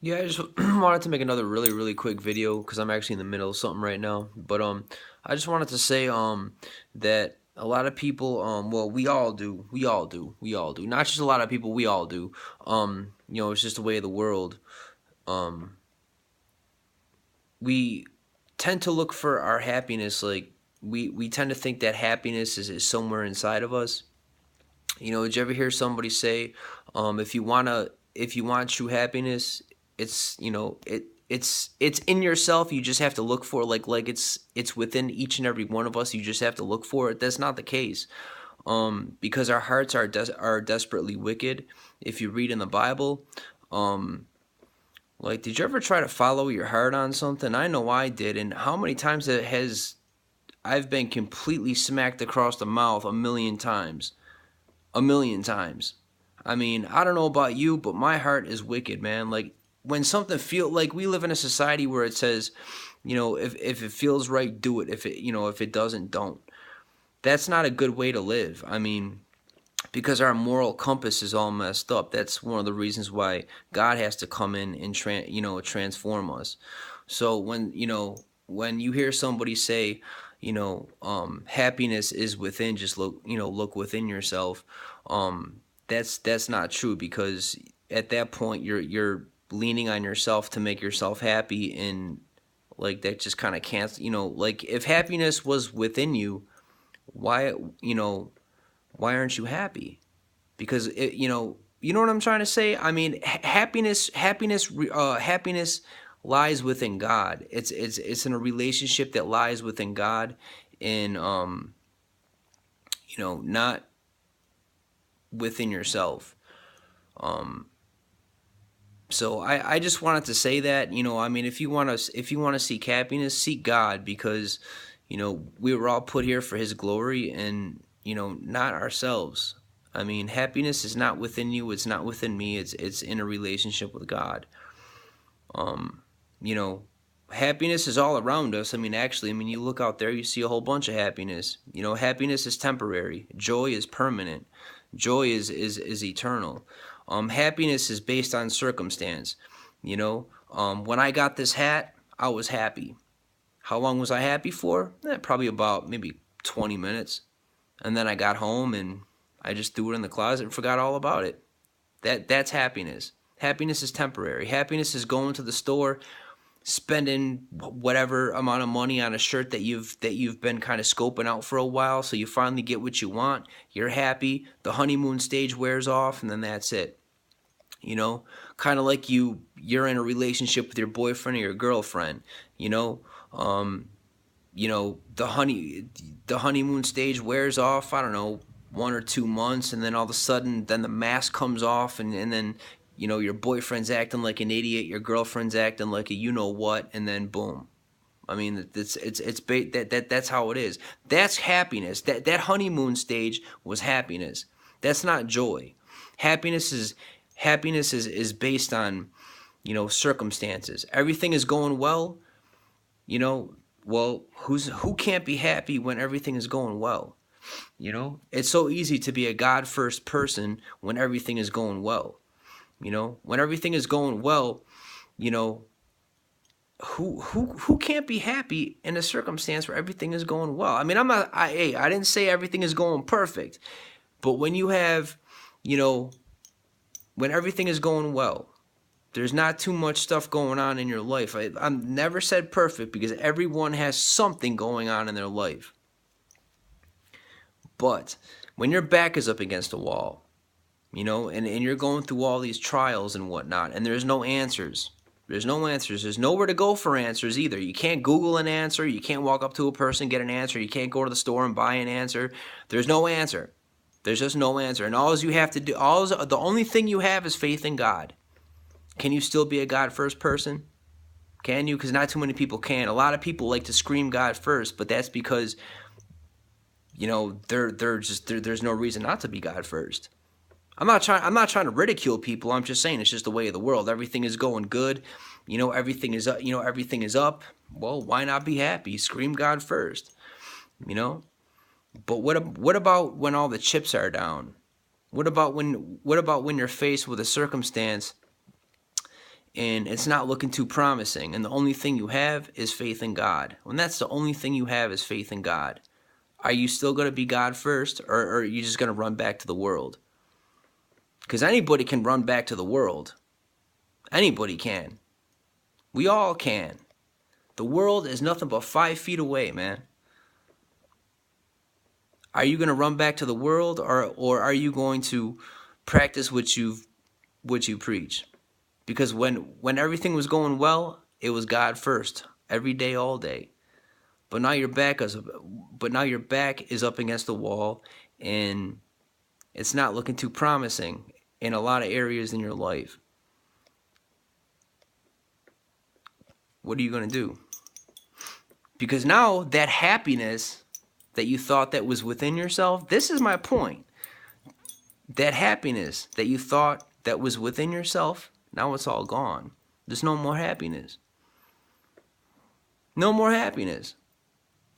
Yeah, I just wanted to make another really quick video because I'm actually in the middle of something right now. But I just wanted to say that a lot of people well, we all do, not just a lot of people, we all do. It's just the way of the world. Um, we tend to look for our happiness, like we tend to think that happiness is somewhere inside of us. Did you ever hear somebody say, if you want true happiness, it's in yourself. You just have to look for it, like it's within each and every one of us. You just have to look for it. That's not the case. Because our hearts are desperately wicked. If you read in the Bible, um, like, did you ever try to follow your heart on something? I know I did, and how many times it has I've been completely smacked across the mouth a million times. I mean, I don't know about you, but my heart is wicked, man. Like, when something feel like, we live in a society where it says, if it feels right, do it. If it doesn't, don't. That's not a good way to live. I mean, because our moral compass is all messed up. That's one of the reasons why God has to come in and transform us. So when you hear somebody say, happiness is within, just look within yourself. That's not true, because at that point you're leaning on yourself to make yourself happy, and like that just kind of can't. Like, if happiness was within you, why you know why aren't you happy? Because you know what I'm trying to say. I mean, happiness lies within God. It's in a relationship that lies within God, and not within yourself. um so I just wanted to say that, I mean, if you want to seek happiness, seek God, because we were all put here for his glory, and not ourselves. I mean, happiness is not within you, it's not within me, it's in a relationship with God. um you know Happiness is all around us. I mean, actually, I mean, you look out there, you see a whole bunch of happiness. Happiness is temporary, joy is permanent, joy is eternal. Happiness is based on circumstance. When I got this hat, I was happy. How long was I happy for? Probably about maybe 20 minutes. And then I got home and I just threw it in the closet and forgot all about it. That's happiness. Happiness is temporary. Happiness is going to the store, spending whatever amount of money on a shirt that you've been kind of scoping out for a while, so you finally get what you want. You're happy. The honeymoon stage wears off, and then that's it. you know Kind of like you're in a relationship with your boyfriend or your girlfriend. you know um the honeymoon stage wears off, I don't know, 1 or 2 months, and then all of a sudden, then the mask comes off, and then your boyfriend's acting like an idiot, your girlfriend's acting like a what, and then boom. I mean, that's how it is. That's happiness. That honeymoon stage was happiness. That's not joy. Happiness is happiness is based on circumstances. Everything is going well. you know well, who can't be happy when everything is going well? It's so easy to be a God first person when everything is going well. When everything is going well, you know who can't be happy in a circumstance where everything is going well? I mean, I didn't say everything is going perfect, but when you have, you know when everything is going well, there's not too much stuff going on in your life. I've never said perfect, because everyone has something going on in their life. But when your back is up against a wall, and you're going through all these trials and whatnot, and there's no answers. There's no answers. There's nowhere to go for answers either. You can't Google an answer. You can't walk up to a person, get an answer. You can't go to the store and buy an answer. There's no answer. There's just no answer. And all you have to do, the only thing you have is faith in God. Can you still be a God first person? Can you? Because not too many people can. A lot of people like to scream God first, but that's because there's no reason not to be God first. I'm not trying to ridicule people. I'm just saying it's just the way of the world. Everything is going good. Everything is up. Everything is up. Well, why not be happy? Scream God first. You know. But what about when all the chips are down? What about when you're faced with a circumstance and it's not looking too promising, and the only thing you have is faith in God. When that's the only thing you have is faith in God, are you still going to be God first, or are you just going to run back to the world? Because anybody can run back to the world. Anybody can. We all can. The world is nothing but 5 feet away, man. Are you going to run back to the world, or are you going to practice what you preach? Because when everything was going well, it was God first, every day, all day. But now your back is up against the wall, and it's not looking too promising in a lot of areas in your life. What are you going to do? Because now that happiness that you thought that was within yourself, this is my point. That happiness that you thought that was within yourself, now it's all gone. There's no more happiness. No more happiness.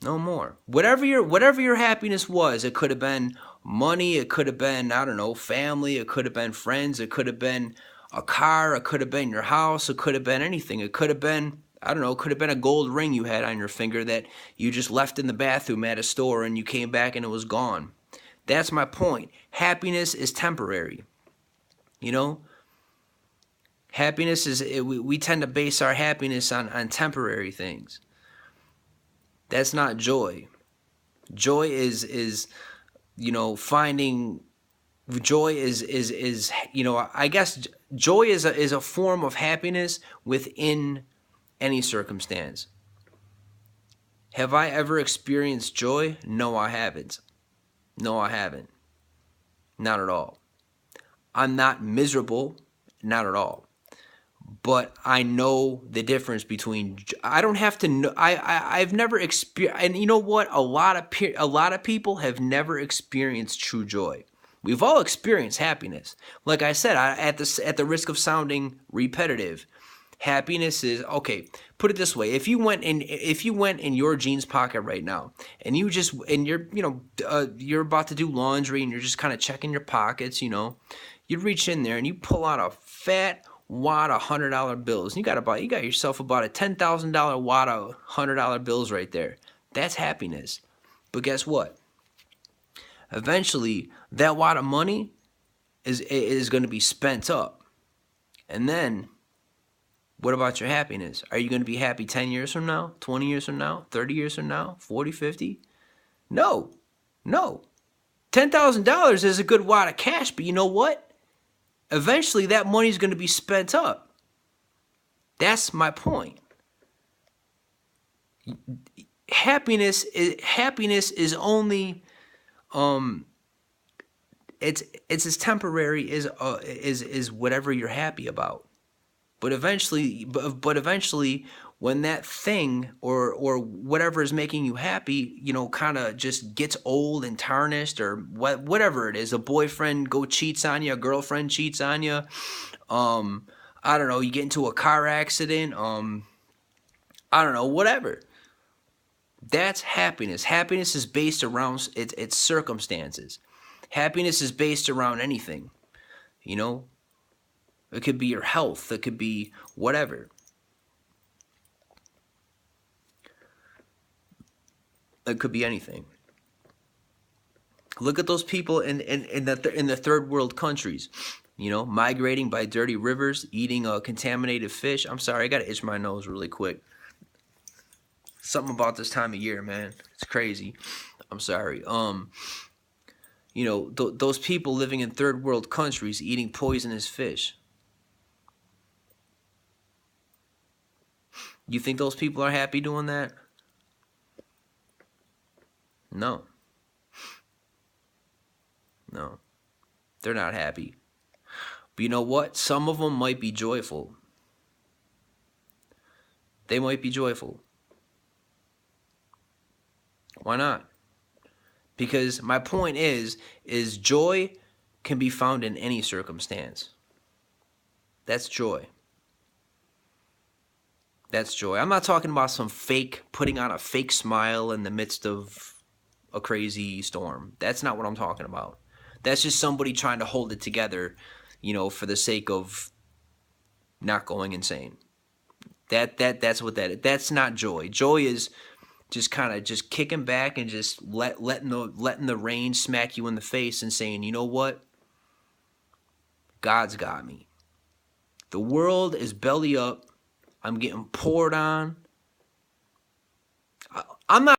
No more. Whatever your happiness was, it could have been money, it could have been, I don't know, family, it could have been friends, it could have been a car, it could have been your house, it could have been anything. It could have been, I don't know, it could have been a gold ring you had on your finger that you just left in the bathroom at a store and you came back and it was gone. That's my point. Happiness is temporary. You know? Happiness is, we tend to base our happiness on temporary things. That's not joy. Joy is finding joy is I guess joy is a form of happiness within any circumstance. Have I ever experienced joy? No, I haven't. No, I haven't. Not at all. I'm not miserable, not at all. But I know the difference between. I don't have to know. I've never experienced, and you know what? A lot of people have never experienced true joy. We've all experienced happiness. Like I said, at the risk of sounding repetitive, happiness is okay. Put it this way: if you went in your jeans pocket right now, and you're about to do laundry, and you're just kind of checking your pockets, you reach in there and you pull out a fat wad of $100 bills. You got yourself about a $10,000 wad of $100 bills right there. That's happiness. But guess what? Eventually, that wad of money is going to be spent up. And then, what about your happiness? Are you going to be happy 10 years from now, 20 years from now, 30 years from now, 40, 50? No. $10,000 is a good wad of cash, but you know what? Eventually, that money is going to be spent up. That's my point. Happiness is only, it's as temporary as whatever you're happy about. But eventually, when that thing or whatever is making you happy, kind of just gets old and tarnished, or whatever it is, a boyfriend cheats on you, a girlfriend cheats on you, I don't know, you get into a car accident, I don't know, whatever. That's happiness. Happiness is based around its circumstances. Happiness is based around anything, It could be your health. It could be whatever. It could be anything. Look at those people in the third world countries, migrating by dirty rivers, eating contaminated fish. I'm sorry, I gotta itch my nose really quick. Something about this time of year, man. It's crazy. I'm sorry. Those people living in third world countries eating poisonous fish. You think those people are happy doing that? No. They're not happy. But you know what? Some of them might be joyful. They might be joyful. Why not? Because my point is joy can be found in any circumstance. That's joy. That's joy. I'm not talking about some putting on a fake smile in the midst of a crazy storm. That's not what I'm talking about. That's just somebody trying to hold it together, for the sake of not going insane. That's what that is. That's not joy. Joy is just kind of just kicking back and just letting the rain smack you in the face and saying, you know what? God's got me. The world is belly up. I'm getting poured on. I'm not